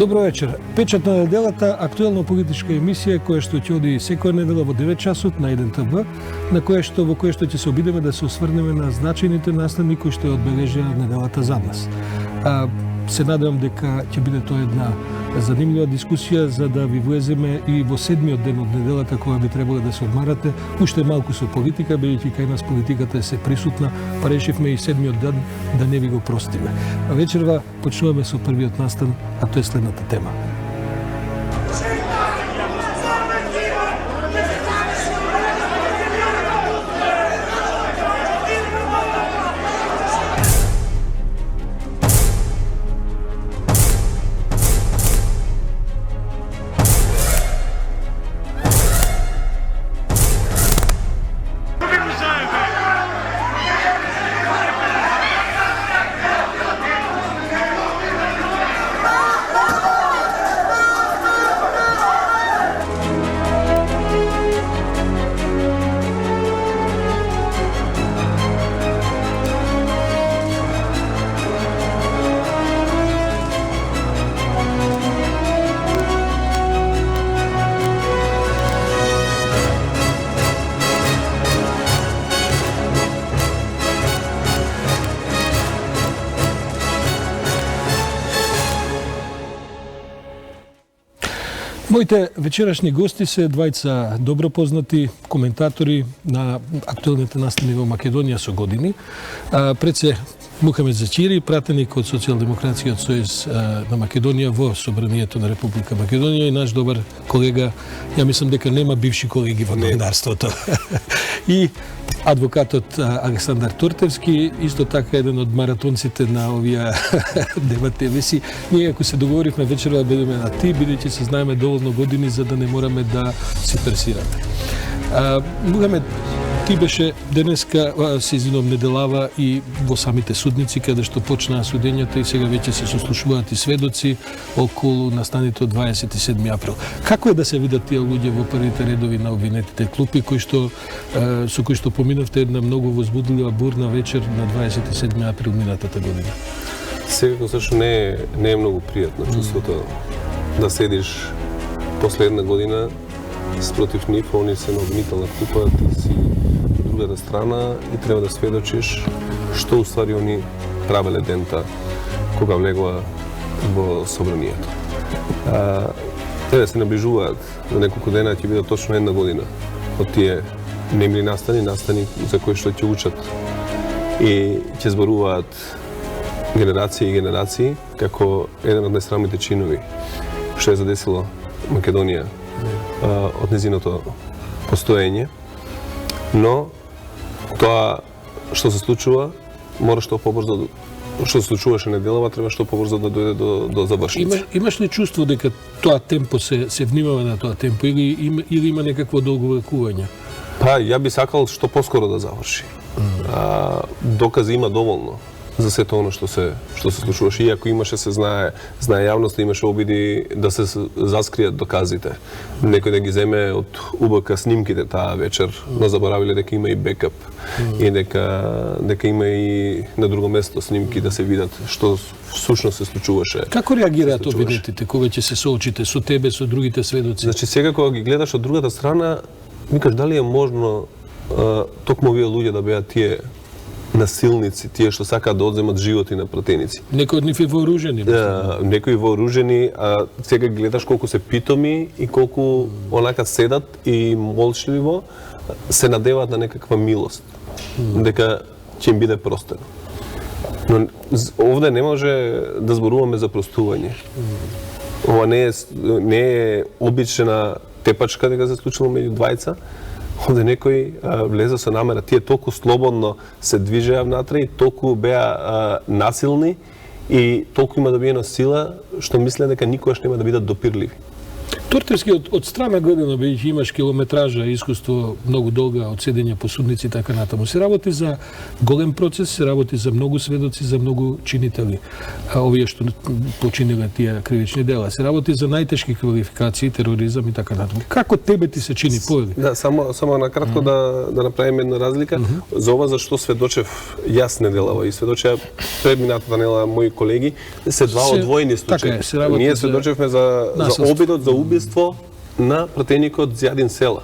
Добро вечер. Печат на неделата, актуелна политичка емисија која што ќе оди секоја недела во 9 часот на 1 ТВ, во која што ќе се обидеме да се осврнеме на значајните настани кои што ја одбележија неделата за нас. Се надевам дека ќе биде тоа една занимлива дискусија за да ви влеземе и во седмиот ден од неделата кога би требало да се одмарате, уште малку со политика, бидејќи кај нас политиката е се присутна, па решивме и седмиот ден да не ви го простиме. А вечерва почнуваме со првиот настан, а тоа е следната тема. Моите вечерашни гости се двајца добро познати коментатори на актуелните настани во Македонија со години. Пред се Мухамед Зачири, пратеник од Социјалдемократскиот сојуз на Македонија во Собранието на Република Македонија и наш добар колега, ја мислам дека нема бивши колеги во новинарството. И адвокатот Александар Тортевски, исто така еден од маратонците на овие дебати емисии. Ние ако се договоривме вечерва да бидеме на ти, бидејќи се знаеме доволно години за да не мораме да се пресираме. Мухамед, ти беше денеска, се извинувам, неделава и во самите судници, каде што почнаа судењата и сега веќе се сослушуваат и сведоци околу настаните од 27 април. Како е да се видат тие луѓе во првите редови на обвинетите клупи, со кои што поминавте една многу возбудлива бурна вечер на 27 април минатата година? Секако зашто не е многу пријатно чувството да седиш после една година спротив нив, они се на обвинителна клупа, ти си од другата страна и треба да сведочиш што уствари они правеле дента кога влегла во собранието. Те се наближуваат за неколку дена, ќе биде точно една година од тие немили настани за кои што ќе учат и ќе зборуваат генерации и генерации како еден од најсрамните чинови што е задесило Македонија од незиното постоење, но тоа што се случува мора што побрзо, што се случуваше неделава, треба што побрзо да дојде до завршница. Имаш ли чувство дека тоа темпо се внимава на тоа темпо или има некакво долговекување? Па, ја би сакал што поскоро да заврши. Докази има доволно за сето оно што се случуваше. Иако имаше, се знае јавноста, имаше обиди да се заскријат доказите. Некој да ги земе од УБК снимките таа вечер, но заборавиле дека има и бекап и дека има и на друго место снимки да се видат што всушност се случуваше. Како реагираат обвинетите кога ќе се соочите со тебе, со другите сведоци? Значи сега кога ги гледаш од другата страна, викаш дали е можно токму овие луѓе да беат тие насилници, тие што сакаат да одземат животи на пратеници. Некои од нив е вооружени. Некои вооружени, а сега гледаш колку се питоми и колку онака седат и молчливо се надеваат на некаква милост. Дека ќе им биде простено. Но овде не може да зборуваме за простување. Ова не е обична тепачка дека се случило меѓу двајца. Овде некој влезе со намера, тие толку слободно се движеа внатре и толку беа насилни и толку има добиена сила што мислеа дека никогаш нема да бидат допирливи. Тортевски од страна гледано, бидејќи имаш километража, искуство многу долга од седење по судници и така натаму. Се работи за голем процес, се работи за многу сведоци, за многу чинители, овие што починиле тие кривични дела. Се работи за најтешки квалификации, тероризам и така натаму. Како тебе ти се чини повели? Да, само накратко да направиме една разлика за ова зашто сведочев јас неделава и сведочеа предминатата недела мои колеги, се два одвоени случаи. Ние сведочевме за обидот за убиство на пратеникот Зјадин Села.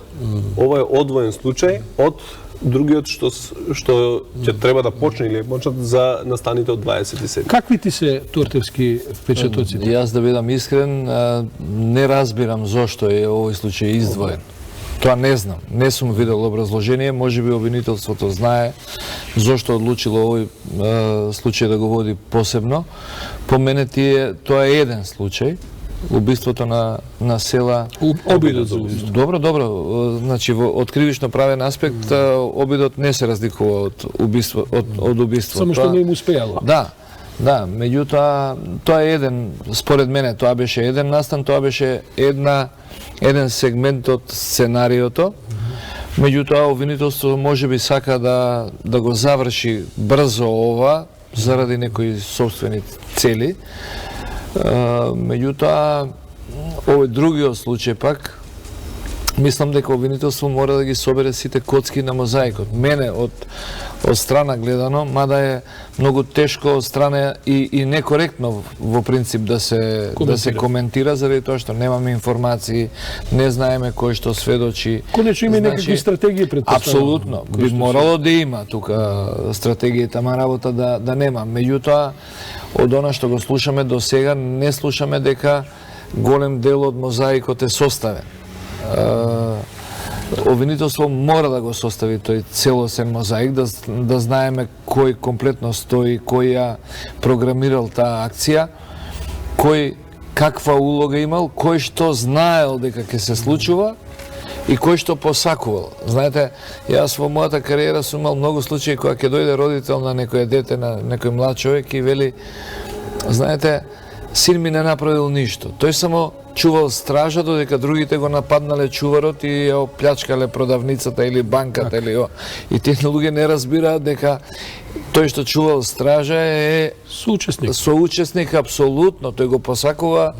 Ова е одвоен случај од другиот што ќе треба да почне или почнат за настаните од 27. Какви ти се Тортевски впечатоците? Јас да бидам искрен, не разбирам зошто е овој случај издвоен. Тоа не знам. Не сум видел образложение, можеби обвинителството знае зошто одлучило овој случај да го води посебно. По мене тоа е еден случај. Убиството на Села. Обидот за убиство. Добро. Значи, од кривично правен аспект, обидот не се разликува од убиство. Само што не им успеало. Да, меѓутоа, тоа е еден, според мене, тоа беше еден настан, тоа беше еден сегмент од сценариото. Меѓутоа, обвинителството можеби сака да го заврши брзо ова, заради некои собствени цели. Меѓутоа, овој другиот случај пак, мислам дека обвинителство мора да ги собере сите коцки на мозаикот. Мене од страна гледано, мада е многу тешко од страна и некоректно во принцип да се коментира заради тоа што немаме информации, не знаеме кој што сведочи. Конечно има некакви стратегии предпоставувам. Апсолутно, би морало да има тука стратегија, тама работа да нема. Меѓутоа, од она што го слушаме до сега, не слушаме дека голем дел од мозаикот е составен. Обвинителство мора да го состави тој целосен мозаик, да знаеме кој комплетно стои, кој ја програмирал таа акција, кој каква улога имал, кој што знаел дека ќе се случува и кој што посакувал. Знаете, јас во мојата кариера сум имал многу случаи кога ќе дојде родител на некој дете, на некој млад човек и вели, знаете, син ми не направил ништо. Тој само чувал стража додека другите го нападнале чуварот и ја оплячкале продавницата или банката или и тие луѓе не разбираат дека тој што чувал стража е соучесник апсолутно, тој го посакува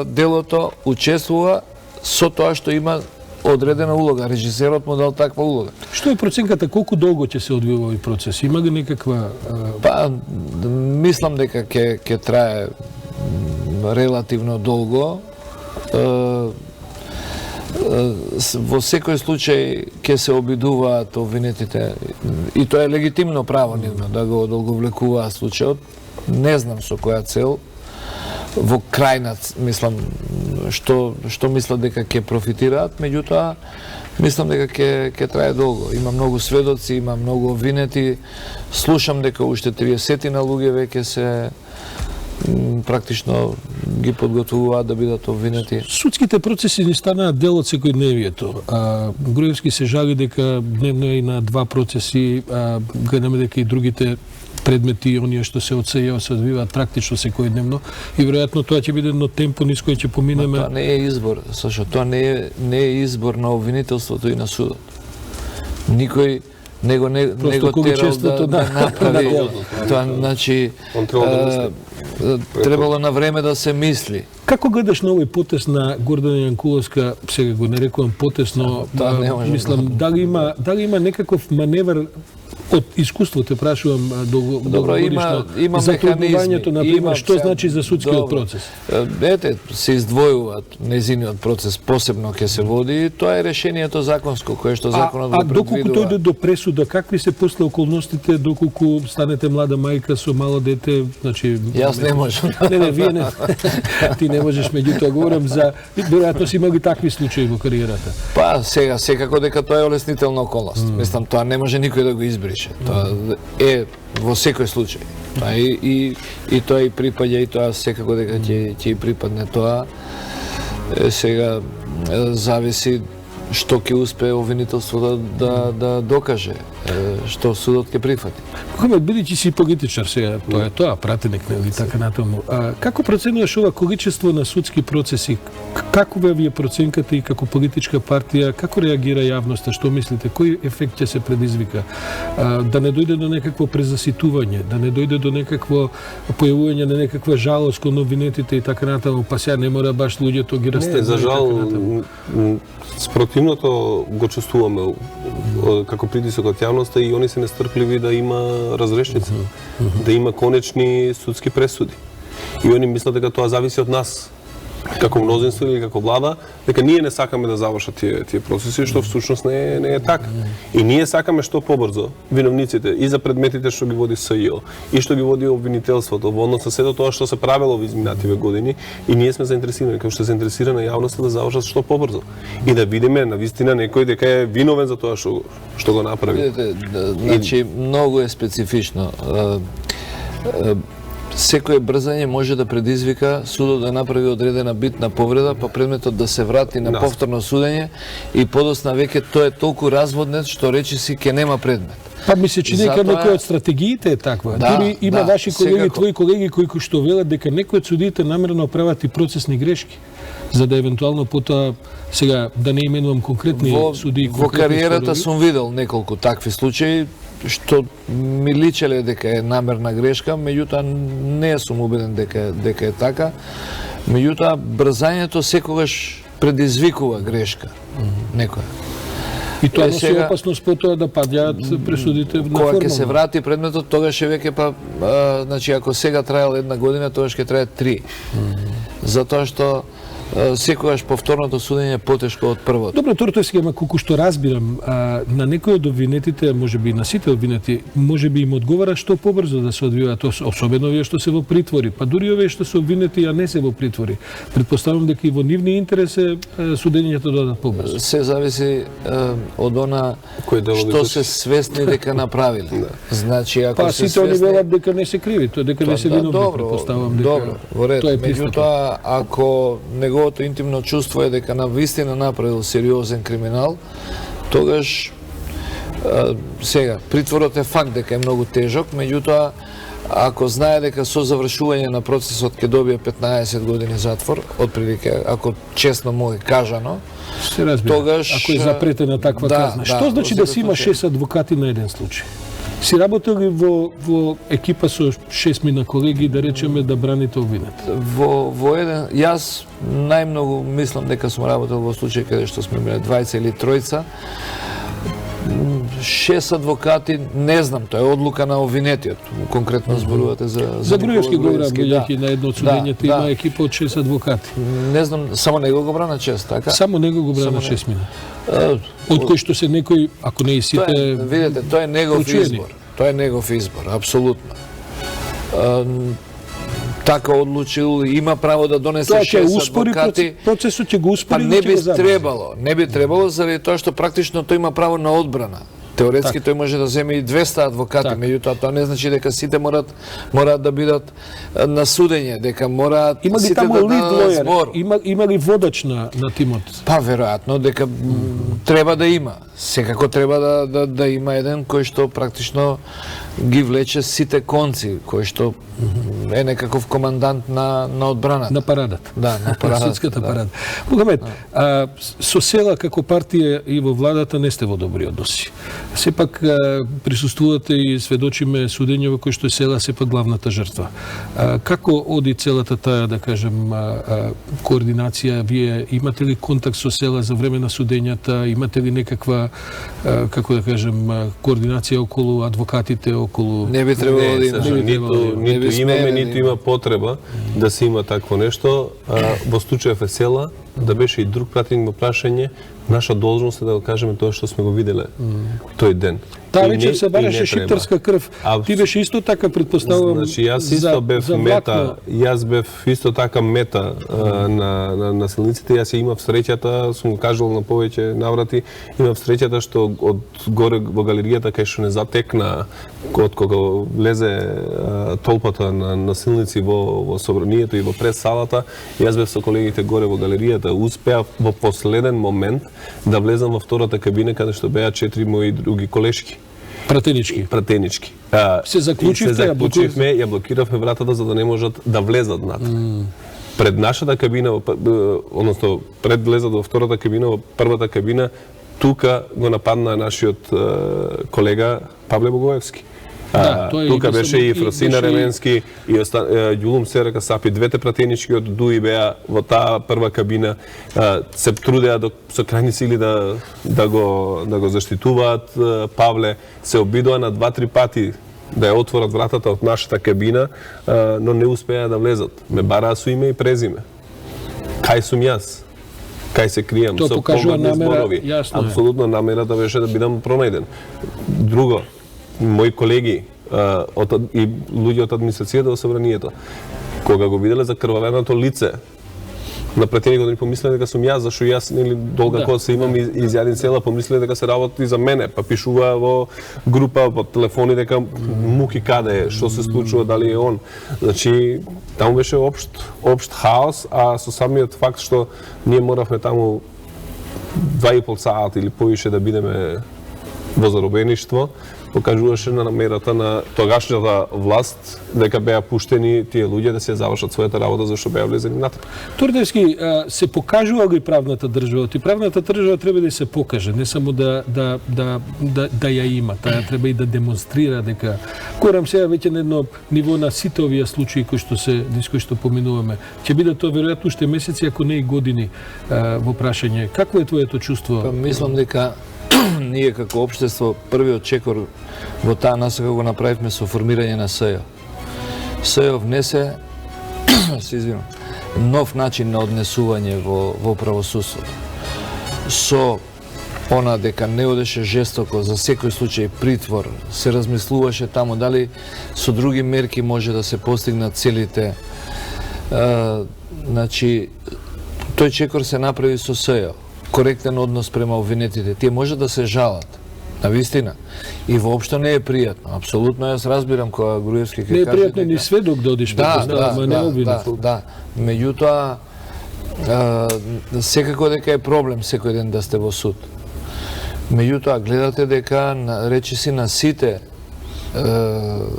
делото, учествува со тоа што има одредена улога, режисерот му дал таква улога. Што е проценката, колку долго ќе се одвива овој процес? Има ли некаква... Па, мислам дека ќе трае релативно долго. Во секој случај ќе се обидуваат обвинетите и тоа е легитимно право нивно да го одолговлекуваат случајот. Не знам со која цел. Во крајна, мислам, што мислат дека ќе профитираат, меѓутоа, мислам дека ќе трае долго. Има многу сведоци, има многу обвинети. Слушам дека уште 30 на луѓе веќе се практично ги подготвуваат да бидат обвинети. Судските процеси ни станаат дел од секојдневието. Груевски се жали дека дневно е и на 2 процеси, гледаме дека и другите предмети, оние што се одсеја, се одвиваат практично секојдневно и веројатно тоа ќе биде едно темпо низ кој ќе поминеме. Тоа не е избор, Сашо, тоа не е избор на обвинителството и на судот. Никој него терал да направи тоа, значи требало на време да се мисли. Како гледаш на овој потез на Гордана Јанкуловска, сега го нарекувам потез, но мислам дали има некаков маневр од искуството, прашувам долгогодишно, затруднувањето, например, што значи за судскиот процес? Ете, се издвојуваат незиниот процес, посебно ќе се води, тоа е решението законско, кое што законот го предвидува. А доколку дојде до пресуда, какви се после околностите, доколку станете млада мајка со мало дете, значи... Јас не можам. Не, вие не. Ти не можеш, меѓутоа говорам за... Веројатно си имали такви случаи во кариерата. Па, сега, секако дека тоа е олеснителна околност. Мислам, тоа не може никој да го избрише. Тоа е во секој случај. Тоа и тоа и припаѓа и тоа секако дека ќе припадне тоа. Сега зависи што ќе успее обвинителство да докаже, што судот ќе прифати. Мухамед, бидејќи си политичар сега, тоа е тоа, пратеник, нели, така натаму. Како проценуваш ова количество на судски процеси? Каква ви е проценката и како политичка партија? Како реагира јавноста? Што мислите? Кој ефект ќе се предизвика? Да не дојде до некакво презаситување, да не дојде до некакво појавување на некаква жалост кон обвинетите и така натаму, па сега не мора баш луѓето ги растернуваат. Не, за жал, спротивното го чувствуваме како притисок од јавноста и они се нестрпливи да има разрешница, да има конечни судски пресуди. И они мислат дека тоа зависи од нас, како мнозинство или како влада, дека ние не сакаме да завршат тие процеси, што всушност не е така. И ние сакаме што побрзо виновниците и за предметите што ги води СЈО и што ги води обвинителството во однос на сето тоа што се правело во изминативе години, и ние сме заинтересирани, како што е заинтересирана јавноста, да завршат што побрзо и да видиме навистина некој дека е виновен за тоа што го направи. Видите, значи многу е специфично. Секое брзање може да предизвика судот да направи одредена битна повреда, па предметот да се врати на повторно судење и подосна веќе тоа е толку разводнет што речиси ќе нема предмет. Па ми се чини дека некој од стратегиите е таква. Дури има ваши колеги, твои колеги кои што велат дека некои од судиите намерно прават и процесни грешки, за да евентуално потоа, сега да не именувам конкретни судии. Во кариерата сум видел неколку такви случаи што ми личеле дека е намерна грешка, меѓутоа не сум убеден дека е така. Меѓутоа брзањето секогаш предизвикува грешка некоја. И тоа носи опасност потоа да падјаат пресудите на формално. Кога ќе се врати предметот, тогаш е веќе значи ако сега траел 1 година, тогаш ќе трае 3. Затоа што секогаш повторното судење е потешко од првото. Добро, тоа сега, колку што разбирам, на некој од обвинетите, можеби и на сите обвинети, можеби им одговара што побрзо да се одвиваат, особено овие што се во притвори, па дури овие што се обвинети, а не се во притвори. Претпоставам дека и во нивни интерес е судењето да дадат побрзо. Се зависи од она што се свесни дека направиле. Значи, ако се сите они велат дека не се криви, тоа дека не се виновни, претпоставам дека. Добро, во ред. Меѓутоа, ако неговото интимно чувство е дека навистина направил сериозен криминал, тогаш сега притворот е факт дека е многу тежок, меѓутоа ако знае дека со завршување на процесот ќе добие 15 години затвор, отприлike, ако честно му е кажано, се разбира, тогаш ако е запретена таква казна. Што значи да си има 6 адвокати на еден случај? Си работели во екипа со 6 колеги, да речеме, да браните обвинет? Во еден, јас најмногу мислам дека сум работел во случај каде што сме имале 20 или 3. 6 адвокати, не знам, тоа е одлука на обвинетиот. Конкретно зборувате за Груевски говорам, бидејќи на едно од судењето има екипа од 6 адвокати. Не знам, само него го брана 6, така? Само него го брана 6 мина. Од кој што се некој, ако не и сите... Видете, тоа е негов избор. Тоа е негов избор, апсолутно. Така одлучил, има право да донесе 6 адвокати. Процесот ќе го успори. Па не би требало, заради тоа што практично тој има право на одбрана. Теоретски тој може да земе и 200 адвокати, меѓутоа тоа не значи дека сите мораат да бидат на судење, дека мораат сите да дадат збор. Има ли водач на тимот? Па веројатно дека треба да има. Секако треба да има еден кој што практично ги влече сите конци, кој што е некаков командант на одбраната. На парадата. Да, на парадата. Судската парада. Мухамед, со села како партија и во владата не сте во добри односи. Сепак присуствувате и сведочиме судење во кој што села сепак главната жртва. Како оди целата таа, да кажем, координација? Вие имате ли контакт со села за време на судењата? Имате ли некаква, како да кажем, координација околу адвокатите, околу... Не би требало да има. Ниту имаме, ниту има потреба да се има такво нешто. Во случајов е села, да беше и друг пратеник во прашање, наша должност е да го кажеме тоа што сме го виделе тој ден. Таа вечер се бараше шиптарска крв. Ти беше исто така, предпоставувам, значи, јас исто бев мета, јас бев исто така мета на насилниците. Јас имав среќата, сум го кажал на повеќе наврати, имав среќата што од горе во галеријата кај што не затекна од кога влезе толпата на насилници во собранието и во прес салата, јас бев со колегите горе во галеријата, успеав во последен момент да влезам во втората кабина каде што беа 4 мои други колешки. Пратенички. Се заклучивме, заклучивте, ја блокиравме вратата за да не можат да влезат над. Пред нашата кабина, односно пред влезат во втората кабина, во првата кабина, тука го нападна нашиот колега Павле Богоевски. Тука беше и Фросина Ременски и Ѓулум Серека Сапи, двете пратенички од ДУИ беа во таа прва кабина, се трудеа со крајни сили да го заштитуваат. Павле се обидува на 2-3 пати да ја отворат вратата од нашата кабина, но не успеа да влезат. Ме бараа со име и презиме. Кај сум јас? Кај се кријам? Тоа покажува намера, јасно е. Апсолутно намерата беше да бидам пронајден. Друго, мои колеги и луѓе од администрацијата во собранието, кога го виделе закрваленото лице на пратеникот, ни помислеле дека сум јас, зашто јас нели долга коса имам изјаден села, помислеле дека се работи за мене, па пишуваа во група, во телефони дека муки каде е, што се случува, дали е он. Значи, таму беше општ хаос, а со самиот факт што ние моравме таму 2,5 сати или повише да бидеме во заробеништво, покажуваше на намерата на тогашната власт дека беа пуштени тие луѓе да се завршат својата работа зашто беа влезени натаму. Турдевски, се покажува го и правната држава. И правната држава треба да се покаже, не само да ја има, таа треба и да демонстрира дека корам сега веќе на едно ниво на сите овие случаи кои што поминуваме. Ќе биде тоа веројатно уште месеци, ако не и години во прашање. Какво е твоето чувство? Мислам дека ние како општество првиот чекор во таа насока го направивме со формирање на СЈО. СЈО внесе нов начин на однесување во правосудството. Со она дека не одеше жестоко за секој случај притвор, се размислуваше таму дали со други мерки може да се постигнат целите. Значи, тој чекор се направи со СЈО. Коректен однос према обвинетите. Тие може да се жалат, навистина. И воопшто не е пријатно. Апсолутно јас разбирам кога Груевски не е пријатно ни сведок да одиш ама не обвинет. Да. Меѓутоа, секако дека е проблем секој ден да сте во суд. Меѓутоа, гледате дека речиси на сите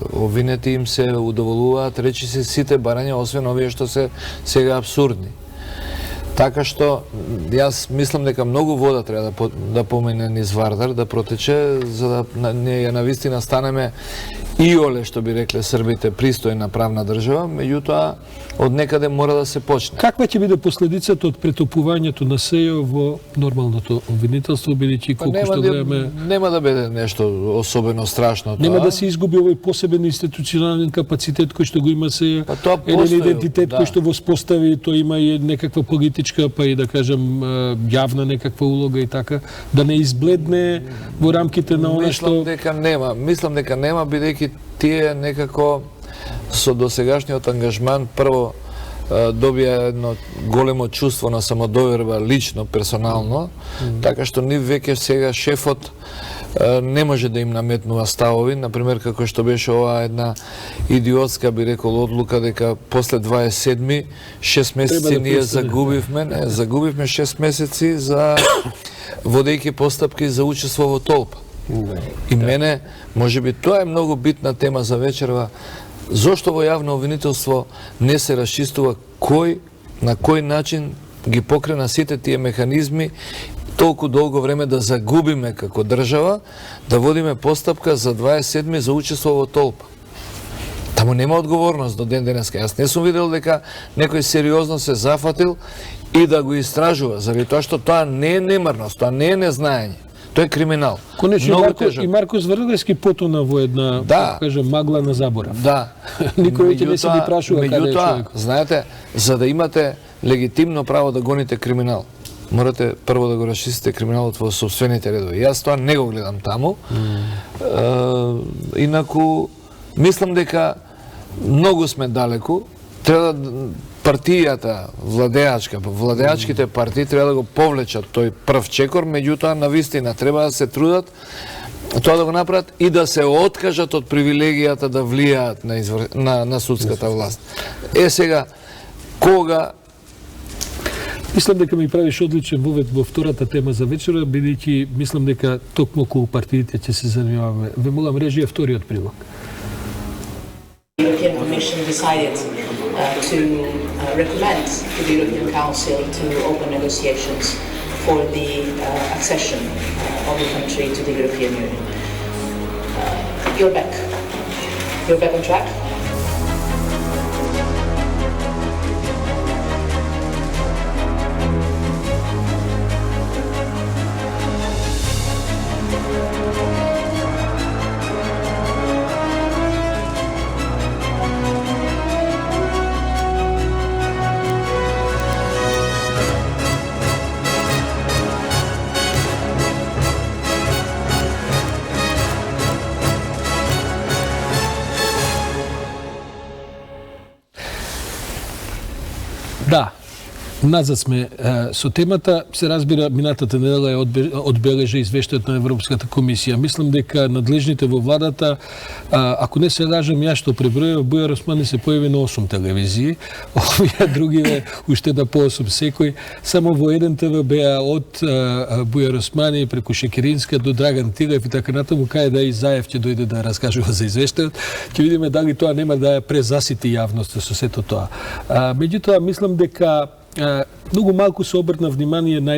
обвинети им се удоволуваат, речиси сите барања, освен овие што се сега абсурдни. Така што, јас мислам дека многу вода треба да помине низ Вардар, да протече, за да ние навистина станеме иоле, што би рекле србите, пристојна правна држава, меѓутоа, од некаде мора да се почне. Каква ќе биде последицата од претопувањето на СЈО во нормалното обвинителство, бидејќи колку што време... Нема да биде нешто особено страшно тоа. Нема да се изгуби овој посебен институционален капацитет кој што го има СЈО, еден идентитет кој што воспостави, тој има и некаква политичка, па и да кажем јавна некаква улога и така, да не избледне во рамките на она што... Мислам дека нема, бидејќи тие некако со досегашниот ангажман прво добија едно големо чувство на самодоверба лично, персонално, така што ни веќе сега шефот не може да им наметнува ставови, например како што беше оваа една идиотска, би рекол, одлука дека после 27 6 месеци ние загубивме 6 месеци за водејќи постапки за учество во толпа. И мене, можеби тоа е многу битна тема за вечерва. Зошто во јавно обвинителство не се расчистува на кој начин ги покрена сите тие механизми толку долго време да загубиме како држава, да водиме постапка за 27 за учество во толпа. Таму нема одговорност до ден денеска. Јас не сум видел дека некој сериозно се зафатил и да го истражува, заради тоа што тоа не е немарност, тоа не е незнаење. Тоа е криминал. Конечно, и Марко Зврдлевски потона во една, кажем, магла на заборав. Да. Никој ќе не се ни прашува каде е човек. Знаете, за да имате легитимно право да гоните криминал, морате прво да го расчистите криминалот во сопствените редови. Јас тоа не го гледам таму. Инаку, мислам дека многу сме далеку. Треба партијата владеачките партии треба да го повлечат тој прв чекор, меѓутоа навистина треба да се трудат тоа да го направат и да се откажат од привилегијата да влијаат на судската власт. Сега, кога Мислам дека ми правиш одличен вовед во втората тема за вечера, бидејќи мислам дека токму околу партиите ќе се занимаваме. Ве молам, режија вториот прилог. The European Commission decided to recommend to the European Council to open negotiations for the accession of the country to the European Union. You're back. You're back on track. Да, назад сме со темата. Се разбира, минатата недела е одбележа извештајот на Европската комисија. Мислам дека надлежните во владата, ако не се лажам, ја што пребројав, Бујар Османи се појави на 8 телевизии, овие другиве уште да по 8 секој. Само во еден ТВ беа од Бујар Османи преку Шекеринска до Драган Тилев и така натаму, кај да и Заев ќе дојде да раскажува за извештајот. Ќе видиме дали тоа нема да ја презасити јавноста со сето тоа. Меѓутоа, мислам дека многу малку се обрна внимание на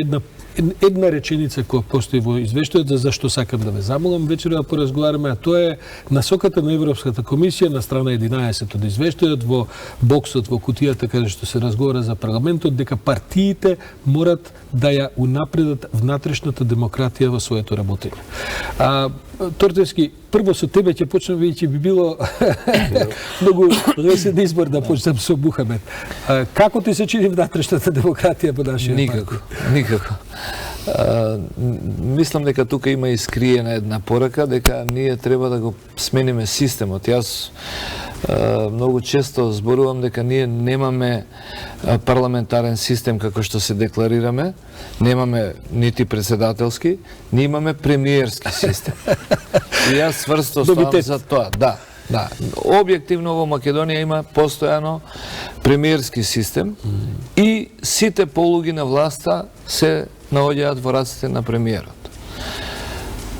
една реченица која постои во извештајот, за зашто сакам да ве замолам вечера да поразговараме, а тоа е насоката на Европската комисија на страна 11 од извештајот, во боксот, во кутијата каде што се разговара за парламентот, дека партиите морат да ја унапредат внатрешната демократија во своето работење. Тортевски, прво со тебе ќе почнем, бидејќи би било многу лесен избор да почнем со Мухамед. Како ти се чини внатрешната демократија во нашиот Никако, никако. Мислам дека тука има искриена една порака, дека ние треба да го смениме системот. Јас многу често зборувам дека ние немаме парламентарен систем како што се декларираме, немаме нити председателски, ние имаме премиерски систем. И јас сврсто ставам за тоа. Да, да. Објективно во Македонија има постојано премиерски систем и сите полуги на власта се наоѓаат во раците на премиерот.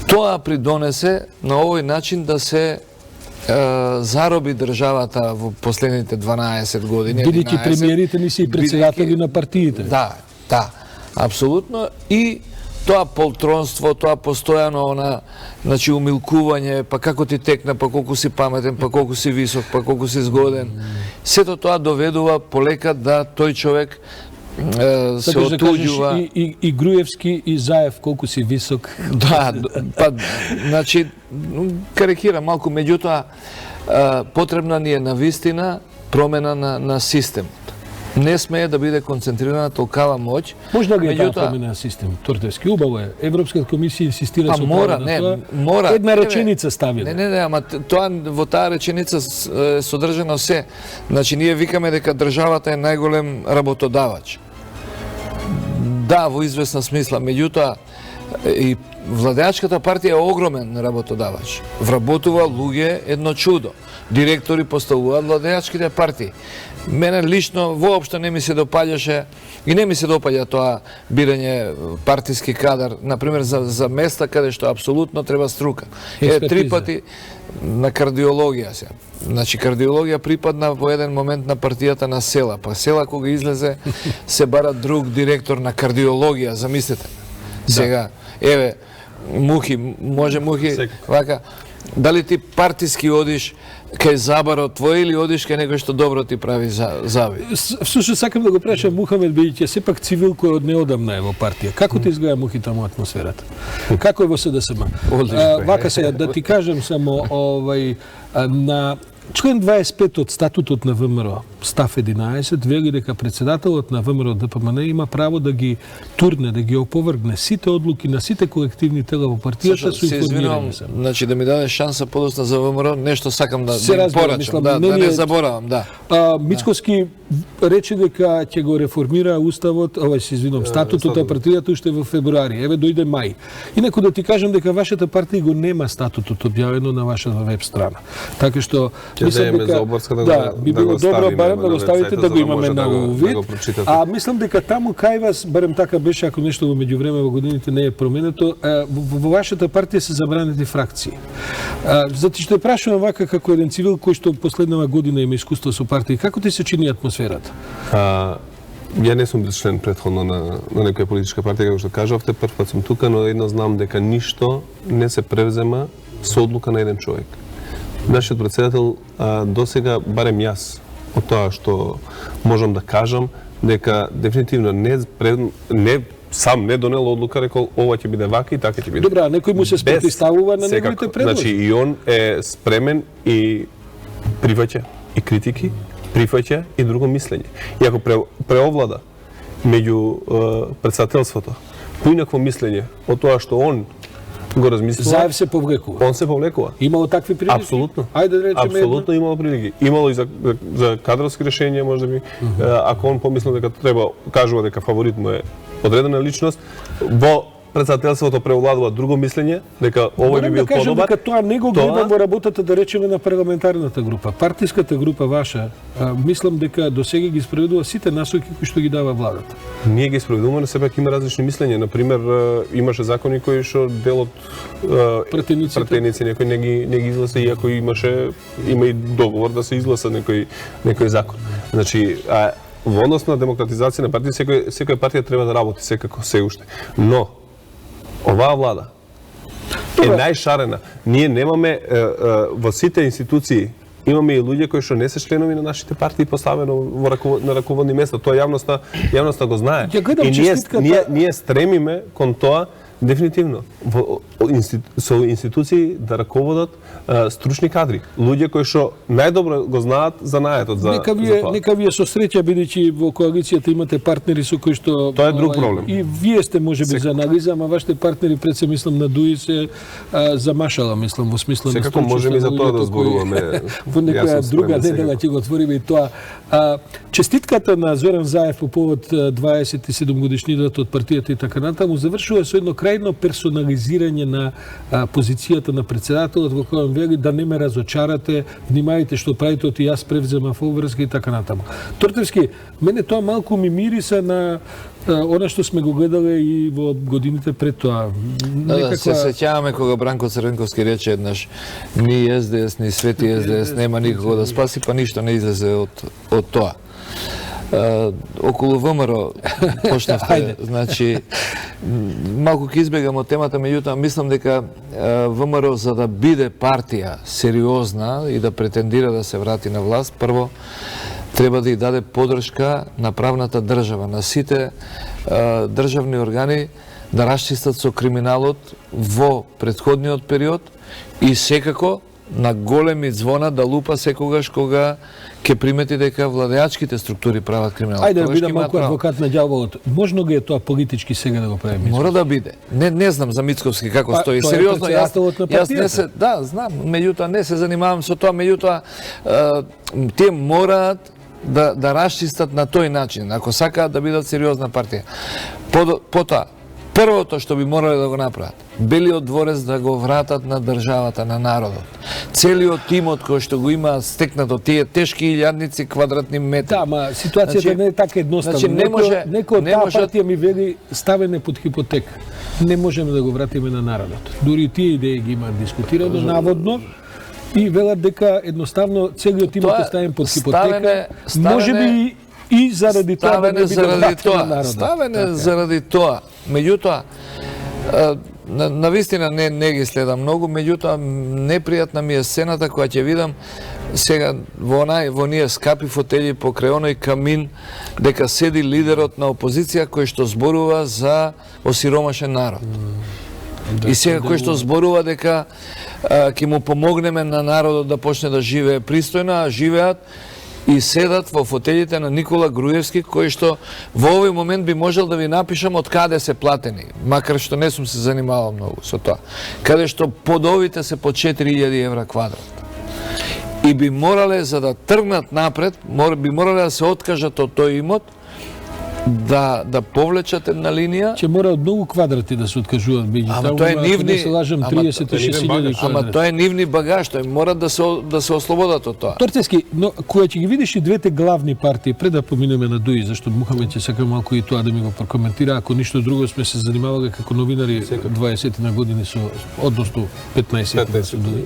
Тоа придонесе на овој начин да се зароби државата во последните 12 години. Бидејќи премиерите не се и председатели на партиите. Да, да, апсолутно. И тоа полтронство, тоа постојано значи умилкување, па како ти текна, па колку си паметен, па колку си висок, па колку си згоден. Сето тоа доведува полека да тој човек се отуѓува. И Груевски и Заев колку си висок. Да, па значи карикира малку, меѓутоа потребна ни е навистина промена на системот. Не смее да биде концентрирана толкава моќ. Можна ли е таа промена на систем? Тортевски, убаво е. Европската комисија инсистира со мора, не, мора. Една реченица ставила. Не, ама тоа во таа реченица е содржано се. Значи ние викаме дека државата е најголем работодавач. Да, во известна смисла, меѓутоа и владеачката партија е огромен работодавач. Вработува луѓе едно чудо. Директори поставуваат владеачките партии. Мене лично воопшто не ми се допаѓаше и не ми се допаѓа тоа бирање партиски кадар, например за места каде што апсолутно треба струка. 3 пати на кардиологија се. Значи кардиологија припадна во еден момент на партијата на Села, па Села кога излезе се бара друг директор на кардиологија, замислете. Сега, еве, Мухи, може Мухи, вака, дали ти партиски одиш кај забарот твој или одиш кај некој што добро ти прави зави? Всушност сакам да го прашам Мухамед, бидејќи сепак цивил кој од неодамна е во партија. Како ти изгледа Мухи таму атмосферата? Како е во СДСМ? Вака се да ти кажам само на член 25 од статутот на ВМРО, став 11, вели дека председателот на ВМРО ДПМН има право да ги турне, да ги оповргне сите одлуки на сите колективни тела во партијата со информирање. Значи да ми даде шанса подосна за ВМРО, нешто сакам да порачам, да не заборавам, да. Мицкоски рече дека ќе го реформира уставот, статутот на партијата уште во февруари. Еве дојде мај. Инаку да ти кажам дека вашата партија го нема статутот објавено на вашата веб страна. Така што Ќе земеме за обврска да, би било добро барем да го ставите да го имаме на увид. Да го прочитате. А мислам дека таму кај вас, барем така беше, ако нешто во меѓувреме во годините не е променето, во вашата партија се забранети фракции. Затоа што прашувам вака како еден цивил кој што последнава година има искуство со партија, како ти се чини атмосферата? Ја не сум бил член претходно на некоја политичка партија, како што кажавте, прв пат сум тука, но едно знам дека ништо не се превзема со одлука на еден човек. Нашиот председател досега, барем јас, од тоа што можам да кажам, дека дефинитивно не сам не донел одлука, рекол ова ќе биде вака и така ќе биде. Добра, некој му се спротивставува на неговите предложи. Значи и он е спремен и прифаќа и критики, прифаќа и друго мислење. И ако преовлада меѓу председателството поинакво мислење од тоа што он го размислува, Заев се повлекува. Он се повлекува. Имало такви прилики? Апсолутно. Ајде да речеме апсолутно имало прилики. Имало и за кадровски решенија, можеби. Ако он помислил дека треба, кажува дека фаворит му е одредена личност, во председателството преовладува друго мислење, дека овој би бил подобар. Дека тоа не го гледам во работата, да речеме, на парламентарната група. Партиската група ваша, мислам дека досега ги спроведува сите насоки кои што ги дава владата. Ние ги спроведуваме, но сепак има различни мислења. Например, имаше закони кои што дел од пратеници некои не ги изгласа, иако има и договор да се изгласа некој закон. Значи, во однос на демократизација на партија, секоја партија треба да работи секако, се уште. Но оваа влада е најшарена. Ние немаме во сите институции, имаме и луѓе кои што не се членови на нашите партии поставено на раководни места. Тоа јавноста го знае. И ние стремиме кон тоа дефинитивно со институции да раководат стручни кадри, луѓе кои што најдобро го знаат занаетот за тоа. Нека вие со среќа, бидејќи во коалицијата имате партнери со кои што тоа е друг проблем. И вие сте можеби за анализа, ама вашите партнери пред се мислам на Дуи се замашала, мислам во смисла на секако можеме за тоа да зборуваме. Во некоја друга недела ќе го отвориме и тоа. Честитката на Зоран Заев по повод 27 годишнината од партијата и така натаму завршува со едно крајно персонализирање на позицијата на председателот, во која вели да не ме разочарате, внимајте што правите, и јас превземав обврска и така натаму. Тортевски, мене тоа малку ми мириса на она што сме го гледале и во годините пред тоа. Да, се сеќаваме кога Бранко Црвенковски рече еднаш: ни СДС, ни Свети СДС нема никого да спаси, па ништо не излезе од тоа. Околу ВМРО почнавте, значи малку ќе избегам од темата, меѓутоа мислам дека ВМРО за да биде партија сериозна и да претендира да се врати на власт, прво треба да ја даде подршка на правната држава, на сите државни органи да расчистат со криминалот во претходниот период и секако на големи звона да лупа секогаш кога ќе примети дека владеачките структури прават криминал. Ајде да бидам малку адвокат на ѓаволот. Можно ги е тоа политички сега да го прави Мицковски? Мора да биде. Не знам за Мицковски како стои. Сериозно, јас не се, да, знам, меѓутоа не се занимавам со тоа, меѓутоа тие мораат да расчистат на тој начин, ако сакаат да бидат сериозна партија. Потоа, првото што би морале да го направат, Белиот дворец да го вратат на државата, на народот. Целиот тимот кој што го има стекнато, тие тешки илјадници квадратни метри. Да, ама ситуацијата не е така едноставна. Значи, некој од таа партија ми вели ставене под хипотека. Не можеме да го вратиме на народот. Дури тие идеи ги имаат дискутирано наводно. И велат дека едноставно целиот тимот е ставен под хипотека. Можеби и заради тоа да не биде вратен на народот. Ставене заради тоа. Меѓутоа, на вистина не ги следам многу, меѓутоа непријатна ми е сцената која ќе видам сега во ние скапи фотели покрај оној камин, дека седи лидерот на опозиција кој што зборува за осиромашен народ. И сега кој што зборува дека ќе му помогнеме на народот да почне да живее пристојно, а живеат и седат во фотелите на Никола Груевски, кој што во овој момент би можел да ви напишам од каде се платени, макар што не сум се занимавал многу со тоа. Каде што подовите се по 4000 евра квадрат. И би морале, за да тргнат напред, би морале да се откажат од тој имот да повлечат една линија. Ќе мора од многу квадрати да се откажуваат меѓу Ама таму, тоа е ако нивни- не се лажам, ама 36.000 багаж. Ама квадрати. тоа е нивни багаж, тој мора да се ослободат од тоа. Торцевски, но кога ќе ги видиш и двете главни партии, пред да поминеме на ДУИ, зашто Мухамед ќе сака малку и тоа да ми го прокоментира, ако ништо друго сме се занимавале како новинари 20 на години со, односно 15 на со ДУИ.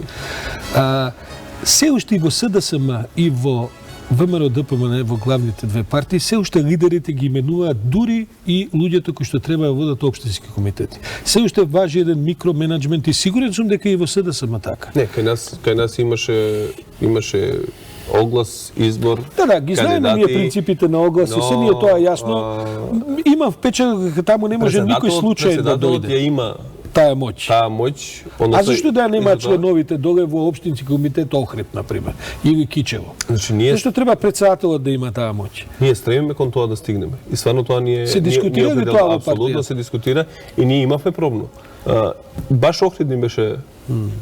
Се уште и во СДСМ и во ВМРО ДПМН, во главните две партии, се уште лидерите ги именуваат дури и луѓето кои што треба да водат општински комитети. Се уште важи еден микроменеджмент и сигурен сум дека и во СДСМ така. Не, кај нас имаше оглас, избор. Да, ги знаеме ние принципите на огласи, се ни е тоа јасно. Има впечаток дека таму не може никој случај да Председателот дојде ја има таа моќ. таа моќ. А зашто да ја немаат Меѓутоа, членовите доле во општински комитет Охрид, например, или Кичево? Значи ние Зашто треба председателот да има таа моќ? Ние стремиме кон тоа да стигнеме. И стварно тоа ние Се дискутира ли тоа во апсолутно партијата? се дискутира и ние имавме проблем. Баш Охрид ни беше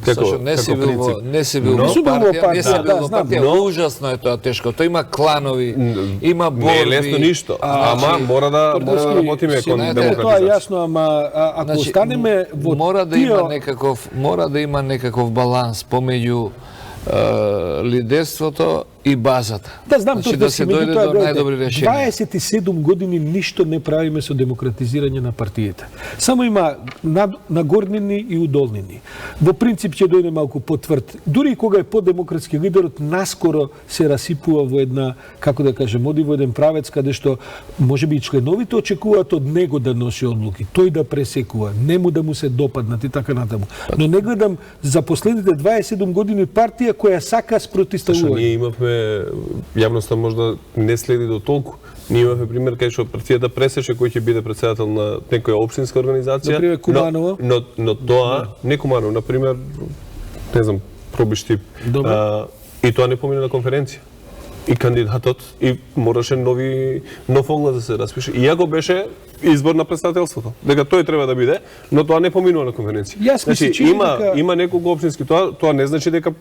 Зашто не си бил во Не сум бил во партија, не си партија, бил да, во знам. партија. Но- Ужасно е тоа тешко. Тоа има кланови, има борби. Не е лесно ништо. Ама мора да работиме кон знаете, Тоа е демократизација. јасно, ама ако останеме во мора да има некаков баланс помеѓу лидерството и базата. Да, знам, значи, тоа да се дојде до најдобри решенија. 27 години ништо не правиме со демократизирање на партиите. Само има нагорнини и удолнини. Во принцип ќе дојде малку потврд. Дури и кога е подемократски лидерот, наскоро се расипува во една, како да кажем, оди во еден правец каде што можеби и членовите очекуваат од него да носи одлуки, тој да пресекува, нему да му се допаднат и така натаму. Но не гледам за последните 27 години партија која сака Што спротивставување. ние имавме, јавноста можда не следи до толку. Ние имавме пример кај што партијата пресече кој ќе биде председател на некоја општинска организација. Например, Куманово. Но тоа, не Куманово, например, не знам, Пробиштип. Добро. И тоа не помина на конференција. И кандидатот, и мораше нов оглас да се распише. Иако беше избор на представителството, дека тој треба да биде, но тоа не поминува на конференција. Јас ми се чини дека- има неколку општински, тоа не значи дека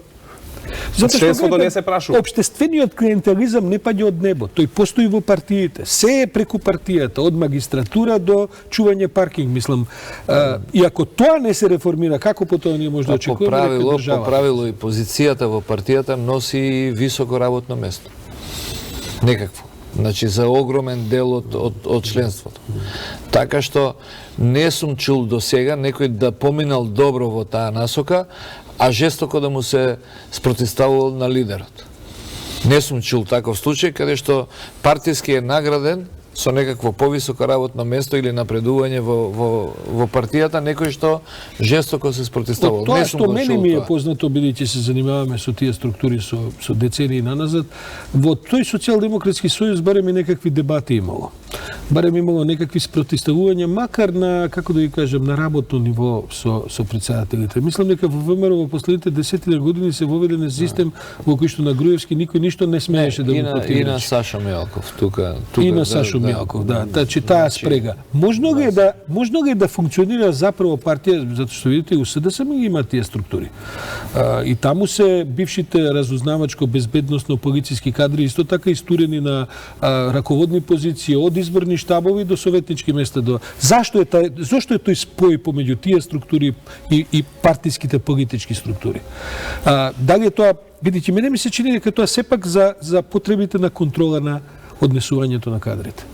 Затоа што членството гледате, не се прашува. Обштествениот клиентелизам не паѓа од небо. Тој постои во партиите. Се е преку партијата, од магистратура до чување паркинг, мислам. И ако тоа не се реформира, како потоа ние може да По очекуваме дека правило, држава? по правило и позицијата во партијата носи високо работно место. Некакво. Значи за огромен дел од членството. Така што не сум чул до сега некој да поминал добро во таа насока, а жестоко да му се спротивставувал на лидерот. Не сум чул таков случај каде што партиски е награден со некакво повисоко работно место или напредување во партијата, некој што жестоко се спротивставувал. Тоа Не сум што го мене чул ми е тоа. познато, бидејќи се занимаваме со тие структури со децении наназад, во тој социјалдемократски сојуз барем и некакви дебати имало. Барем имало некакви спротивставувања, макар на, како да ги кажем, на работно ниво со председателите. Мислам дека во ВМРО во последните 10 години се воведен систем во кој што на Груевски никој ништо не смееше да И го на противречи. Сашо Мјалков тука И на Сашо Мјалков, да. Значи таа спрега. Можно ли да функционира заправо партија, затоа што видите у СДСМ ги има тие структури. И таму се бившите разузнавачко безбедносно полициски кадри исто така истурени на раководни позиции од изборни штабови до советнички места до. Зашто е тој спој помеѓу тие структури и партиските политички структури? Дали е тоа, бидејќи мене ми се чини дека тоа сепак за потребите на контрола на однесувањето на кадрите.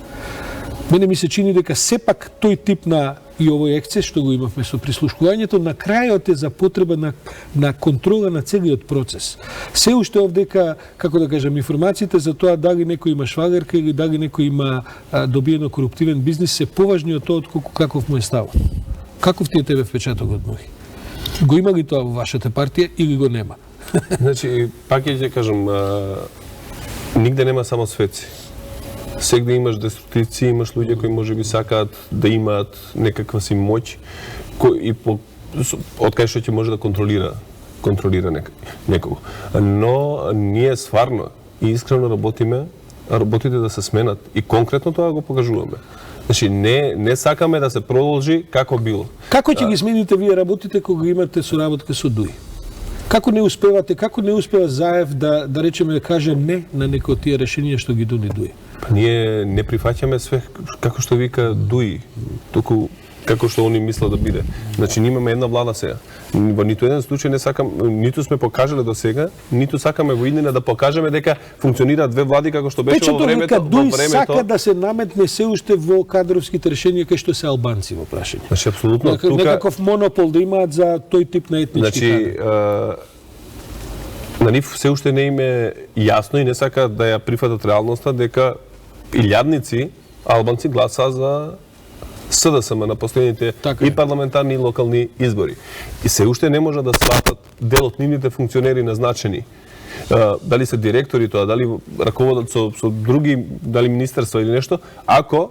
Мене ми се чини дека сепак тој тип на и овој ексцес што го имавме со прислушкувањето на крајот е за потреба на контрола на целиот процес. Се уште овдека, како да кажам, информациите за тоа дали некој има швагарка или дали некој има добиено коруптивен бизнис се поважни од тоа отколку каков му е ставот. Каков ти е тебе впечатокот, Мухи? Го има ли тоа во вашата партија или го нема? Значи, пак ќе кажам, нигде нема само светци. Сегде имаш деструктивци, имаш луѓе кои можеби сакаат да имаат некаква си моќ од кај што ќе може да контролира некого. Но ние стварно и искрено работите да се сменат и конкретно тоа го покажуваме. Значи не сакаме да се продолжи како било. Како ќе ги смените вие работите кога имате соработка со ДУИ? Како не успева Заев да речеме каже не на некои од тие решенија што ги дони ДУИ? Па ние не прифаќаме све како што вика Дуи, туку како што они мислат да биде. Значи, ние имаме една влада сега. Во ниту еден случај не сакам, ниту сме покажале до сега, ниту сакаме во иднина да покажеме дека функционираат две влади како што беше во времето. Дуи сака да се наметне се уште во кадровските решенија кај што се албанци во прашање. Значи, апсолутно. Некаков монопол да имаат за тој тип на етнички кадри. На нив се уште не им е јасно и не сака да ја прифатат реалноста дека илјадници албанци гласа за СДСМ на последните и парламентарни и локални избори. И се уште не може да сватат дел од нивните функционери назначени, дали се директори тоа, дали раководат со други, дали министерства или нешто, ако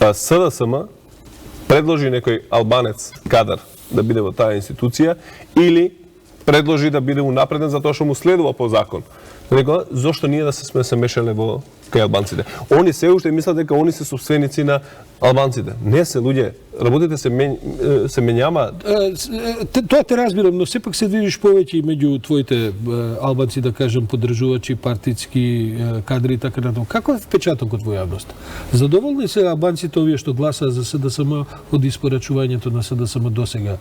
СДСМ предложи некој албанец кадар да биде во таа институција или предложи да биде унапреден затоа што му следува по закон. Рекоа, зошто ние да сме се мешале во кај албанците? Они се уште мислат дека они се собственици на албанците. Не се, луѓе, работите се менјамаат. Тоа те разбирам, но сепак се видиш повеќе и меѓу твоите албанци, да кажем, поддржувачи, партиски кадри и така натаму. Каков е впечатокот во јавност? Задоволни се албанците овие што гласаа за СДСМ од испорачувањето на СДСМ досега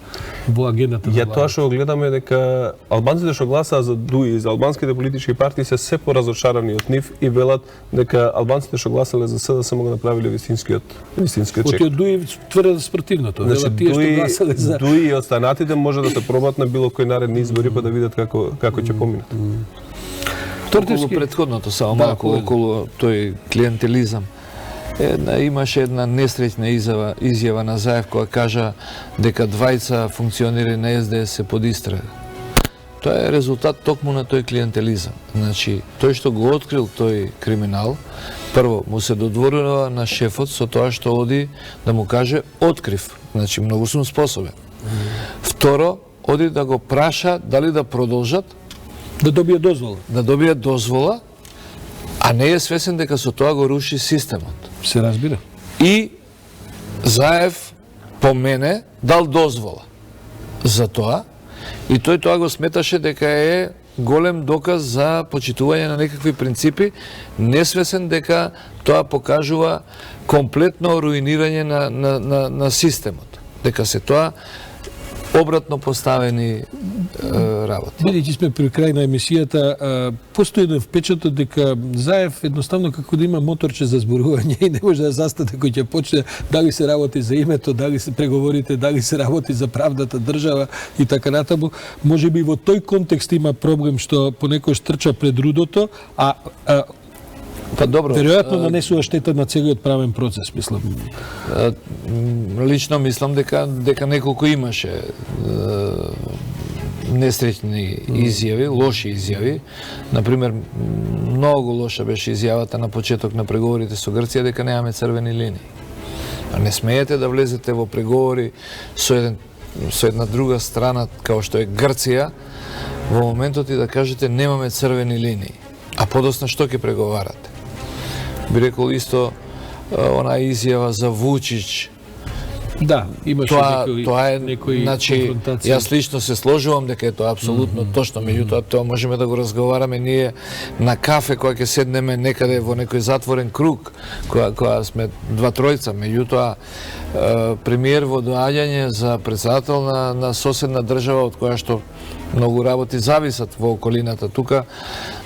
во агендата на владата? Тоа што гледаме дека албанците што гласаа за ДУИ, за албанските политички партии се се поразочарани од нив и велат дека албанците што гласале за СДСМ го направиле вистинскиот чек. Од Дуи тврдат спротивното. Значи, Дуи и останатите може да се пробат на било кој наредни избори па да видат како ќе поминат. Околу претходното, само малку околу тој клиентелизам. Имаше една несреќна изјава на Заев која кажа дека двајца функционери на СДС се под истрага. Тоа е резултат токму на тој клиентелизам. Значи, тој што го открил тој криминал, прво му се додворува на шефот со тоа што оди да му каже открив. Значи, многу сум способен. Второ, оди да го праша дали да продолжат да добие дозвола. Да добие дозвола, а не е свесен дека со тоа го руши системот. Се разбира. И Заев по мене дал дозвола за тоа и тој тоа го сметаше дека е голем доказ за почитување на некакви принципи, несвесен дека тоа покажува комплетно руинирање на системот. Дека се тоа обратно поставени работи. Бидејќи сме при крај на емисијата, постои еден впечаток дека Заев едноставно како да има моторче за зборување и не може да застане кој ќе почне дали се работи за името, дали се преговорите, дали се работи за правдата, држава и така натаму. Можеби во тој контекст има проблем што понекогаш трча пред рудото, Па добро. Веројатно нанесува штета на целиот правен процес, мислам. Лично мислам дека неколку имаше несреќни изјави, лоши изјави. Например, многу лоша беше изјавата на почеток на преговорите со Грција дека немаме црвени линии. Не смеете да влезете во преговори со една друга страна како што е Грција во моментот и да кажете немаме црвени линии. А подосна што ќе преговарате? Би рекол исто она изјава за Вучич. Да, имаше некои конфронтации. Јас лично се сложувам дека е тоа апсолутно точно, меѓутоа тоа можеме да го разговараме ние на кафе кога ќе седнеме некаде во некој затворен круг, кога сме два-тројца, меѓутоа премиер во доаѓање за председател на соседна држава од која што многу работи зависат во околината тука,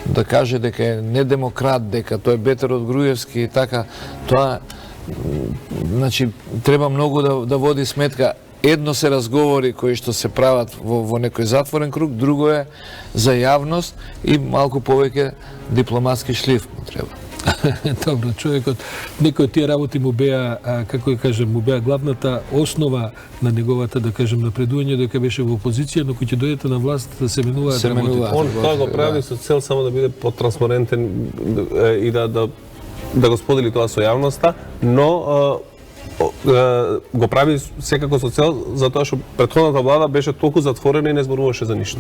да каже дека е недемократ, дека тој е бетер од Груевски и така, тоа значи треба многу да води сметка. Едно се разговори кои што се прават во некој затворен круг, друго е за јавност и малку повеќе дипломатски шлиф му треба. Добро, човекот, некои од тие работи му беа, како ја кажем, му беа главната основа на неговата, да кажем, напредување, дека беше во опозиција, но кој ќе дојдете на власт да се менуваат работите. Он тоа го прави со цел само да биде потранспарентен и да го сподели тоа со јавноста, но го прави секако со цел, затоа што претходната влада беше толку затворена и не зборуваше за ништо.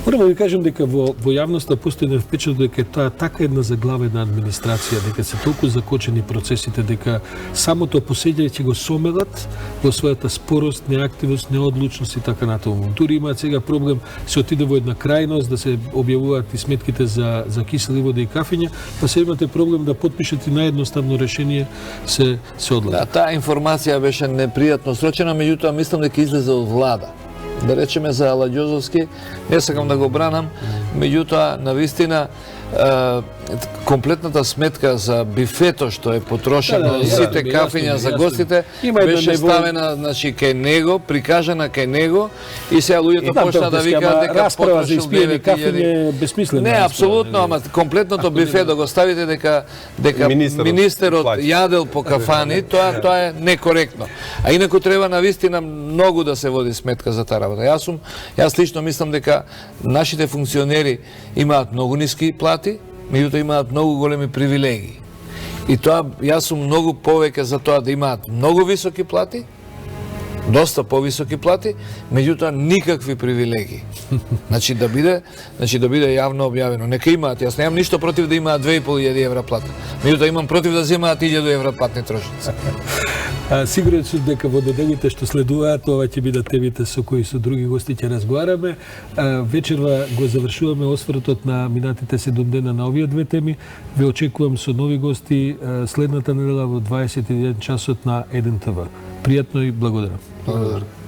Морам да ви кажам дека во јавноста постои впечаток дека тоа така една заглавена администрација, дека се толку закочени процесите, дека самото поседјање ќе го сомелат во својата спорост, неактивност, неодлучност и така натаму. Дури имаат сега проблем, се отиде во една крајност да се објавуваат и сметките за кисели вода и кафења, па се имате проблем да потпишете наједноставно решение се одлага. Да, таа информација беше непријатно срочена, меѓутоа мислам дека излезе од влада. Да речеме за Аладјозовски, не сакам да го бранам, меѓутоа навистина комплетната сметка за бифето што е потрошено сите кафења за гостите беше ставена значи кај него, прикажана кај него и сега луѓето почна да викаат дека расправа за испиени 9.000 кафење е бесмислена. Не, апсолутно, ама комплетното бифе да го ставите дека министерот јадел по кафани, тоа е некоректно. А инаку треба навистина многу да се води сметка за таа работа. Јас лично мислам дека нашите функционери имаат многу ниски плати, меѓутоа имаат многу големи привилегии. И тоа, јас сум многу повеќе за тоа да имаат многу високи плати, доста повисоки плати, меѓутоа никакви привилегии. Значи да биде јавно објавено. Нека имаат, јас немам ништо против да имаат 2.500 евра плата. Меѓутоа имам против да земаат 1000 евра платни трошици. Сигурен сум дека во неделите што следуваат, ова ќе бидат темите со кои со други гости ќе разговараме. Вечерва го завршуваме освртот на минатите 7 дена на овие две теми. Ве очекувам со нови гости следната недела во 21 часот на 1 ТВ. Пријатно и благодарам. Благодарам.